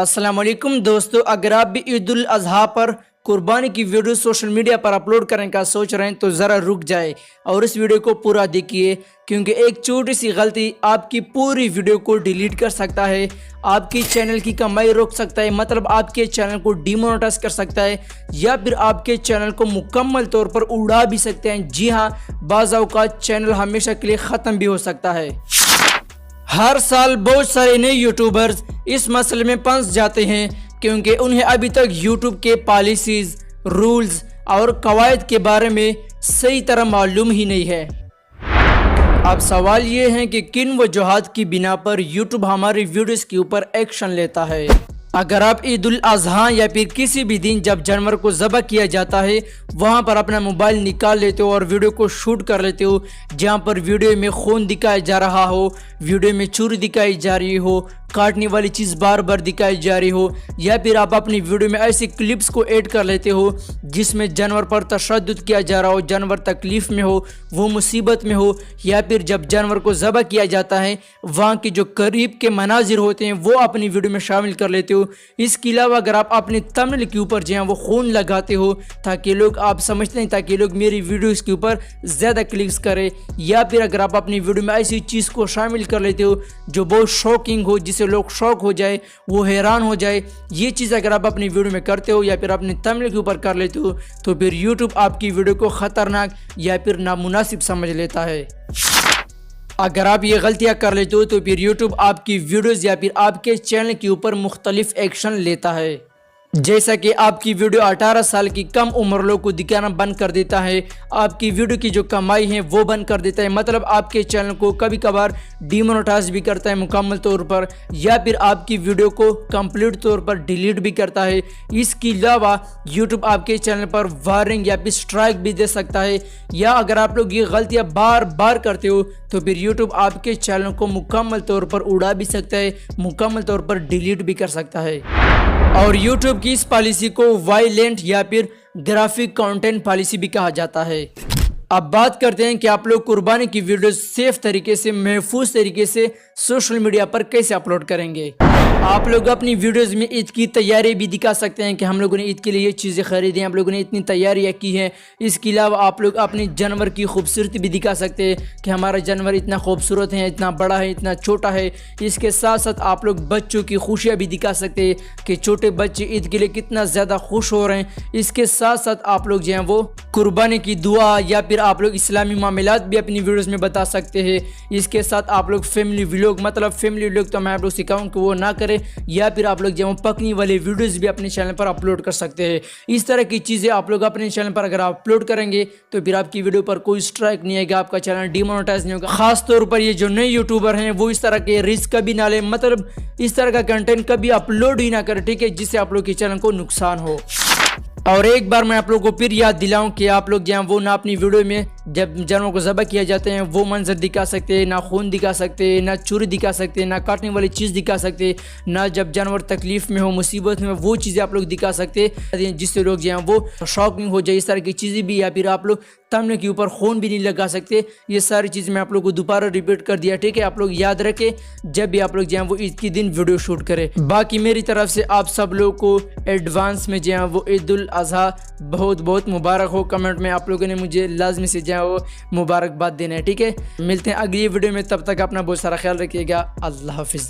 अस्सलाम वालेकुम दोस्तों, अगर आप भी ईद उल अजहा पर कुर्बानी की वीडियो सोशल मीडिया पर अपलोड करने का सोच रहे हैं तो ज़रा रुक जाए और इस वीडियो को पूरा देखिए, क्योंकि एक छोटी सी गलती आपकी पूरी वीडियो को डिलीट कर सकता है, आपकी चैनल की कमाई रोक सकता है, मतलब आपके चैनल को डिमोनेटाइज कर सकता है या फिर आपके चैनल को मुकम्मल तौर पर उड़ा भी सकते हैं। जी हाँ, बाज़ औक़ात चैनल हमेशा के लिए ख़त्म भी हो सकता है। हर साल बहुत सारे नए यूट्यूबर्स इस मसले में फंस जाते हैं क्योंकि उन्हें अभी तक यूट्यूब के पॉलिसीज़, रूल्स और कवायद के बारे में सही तरह मालूम ही नहीं है। अब सवाल ये है कि किन वजूहात की बिना पर यूट्यूब हमारी वीडियोस के ऊपर एक्शन लेता है। अगर आप ईद उल अजहा या फिर किसी भी दिन जब जानवर को ज़बह किया जाता है वहाँ पर अपना मोबाइल निकाल लेते हो और वीडियो को शूट कर लेते हो, जहाँ पर वीडियो में खून दिखाया जा रहा हो, वीडियो में छुरी दिखाई जा रही हो, काटने वाली चीज़ बार बार दिखाई जा रही हो, या फिर आप अपनी वीडियो में ऐसे क्लिप्स को ऐड कर लेते हो जिसमें जानवर पर तशद्दुद किया जा रहा हो, जानवर तकलीफ़ में हो, वो मुसीबत में हो, या फिर जब जानवर को ज़बह किया जाता है वहाँ के जो करीब के मनाजिर होते हैं वो अपनी वीडियो में शामिल कर लेते हो। इसके अलावा अगर आप अपने थंबनेल के ऊपर जो है वो खून लगाते हो ताकि लोग, आप समझते हैं ताकि लोग मेरी वीडियोस के ऊपर ज़्यादा क्लिक्स करें, या फिर अगर आप अपनी वीडियो में ऐसी चीज़ को शामिल कर लेते हो जो बहुत शॉकिंग हो, जिससे लोग शॉक हो जाए, वो हैरान हो जाए, ये चीज़ अगर आप अपनी वीडियो में करते हो या फिर अपने थंबनेल के ऊपर कर लेते हो तो फिर यूट्यूब आपकी वीडियो को ख़तरनाक या फिर नामुनासिब समझ लेता है। अगर आप ये गलतियाँ कर लेते हो तो फिर यूट्यूब आपकी वीडियोज़ या फिर आपके चैनल के ऊपर मुख्तलिफ एक्शन लेता है, जैसा कि आपकी वीडियो 18 साल की कम उम्र लोग को दिखाना बंद कर देता है, आपकी वीडियो की जो कमाई है वो बंद कर देता है, मतलब आपके चैनल को कभी कभार डिमोनेटाइज भी करता है मुकम्मल तौर पर, या फिर आपकी वीडियो को कंप्लीट तौर पर डिलीट भी करता है। इसके अलावा यूट्यूब आपके चैनल पर वार्निंग या फिर स्ट्राइक भी दे सकता है, या अगर आप लोग ये गलतियाँ बार बार करते हो तो फिर यूट्यूब आपके चैनल को मुकम्मल तौर पर उड़ा भी सकता है, मुकम्मल तौर पर डिलीट भी कर सकता है। और यूट्यूब की इस पॉलिसी को वायलेंट या फिर ग्राफिक कंटेंट पॉलिसी भी कहा जाता है। अब बात करते हैं कि आप लोग कुर्बानी की वीडियो सेफ तरीके से, महफूज तरीके से सोशल मीडिया पर कैसे अपलोड करेंगे। आप लोग अपनी वीडियोस में ईद की तैयारी भी दिखा सकते हैं कि हम लोगों ने ईद के लिए ये चीज़ें खरीदी हैं, आप लोगों ने इतनी तैयारियां की हैं। इसके अलावा आप लोग अपने जानवर की खूबसूरती भी दिखा सकते हैं कि हमारा जानवर इतना खूबसूरत है, इतना बड़ा है, इतना छोटा है। इसके साथ साथ आप लोग बच्चों की खुशियाँ भी दिखा सकते हैं कि छोटे बच्चे ईद के लिए कितना ज़्यादा खुश हो रहे हैं। इसके साथ साथ आप लोग जो हैं वो कुर्बानी की दुआ या फिर आप लोग इस्लामी मामलात भी अपनी वीडियोस में बता सकते हैं। इसके साथ आप लोग फैमिली व्लॉग, मतलब फैमिली व्लॉग तो मैं आप लोग सिखाऊँ कि वो ना करें, या फिर आप लोग जो पकने वाले वीडियोस भी अपने चैनल पर अपलोड कर सकते हैं। इस तरह की चीज़ें आप लोग अपने चैनल पर अगर आप अपलोड करेंगे तो फिर आपकी वीडियो पर कोई स्ट्राइक नहीं आएगा, आपका चैनल डिमोनेटाइज नहीं होगा। खास तौर पर ये जो नए यूट्यूबर हैं वो इस तरह के रिस्क कभी ना लें, मतलब इस तरह का कंटेंट कभी अपलोड ही ना करें, ठीक है, जिससे आप लोग के चैनल को नुकसान हो। और एक बार मैं आप लोगों को फिर याद दिलाऊं कि आप लोग जो वो ना अपनी वीडियो में जब जानवर को ज़बह किया जाते हैं वो मंजर दिखा सकते हैं, ना खून दिखा सकते हैं, ना छुरी दिखा सकते हैं, ना काटने वाली चीज़ दिखा सकते हैं, ना जब जानवर तकलीफ़ में हो, मुसीबत में, वो चीज़ें आप लोग दिखा सकते हैं जिससे लोग जो हैं वो शॉकिंग हो जाए। इस तरह की चीज़ें भी, या फिर आप लोग थंबनेल के ऊपर खून भी नहीं लगा सकते। ये सारी चीज़ मैं आप लोग को दोबारा रिपीट कर दिया, ठीक है। आप लोग याद रखें जब भी आप लोग जो हैं वो ईद के दिन वीडियो शूट करें। बाकी मेरी तरफ से आप सब लोग को एडवांस में जो है वो ईद उल अजहा बहुत बहुत मुबारक हो। कमेंट में आप लोगों ने मुझे लाजमी से जो है वो मुबारकबाद देना है, ठीक है। मिलते हैं अगली वीडियो में, तब तक अपना बहुत सारा ख्याल रखिएगा। अल्लाह हाफिज़।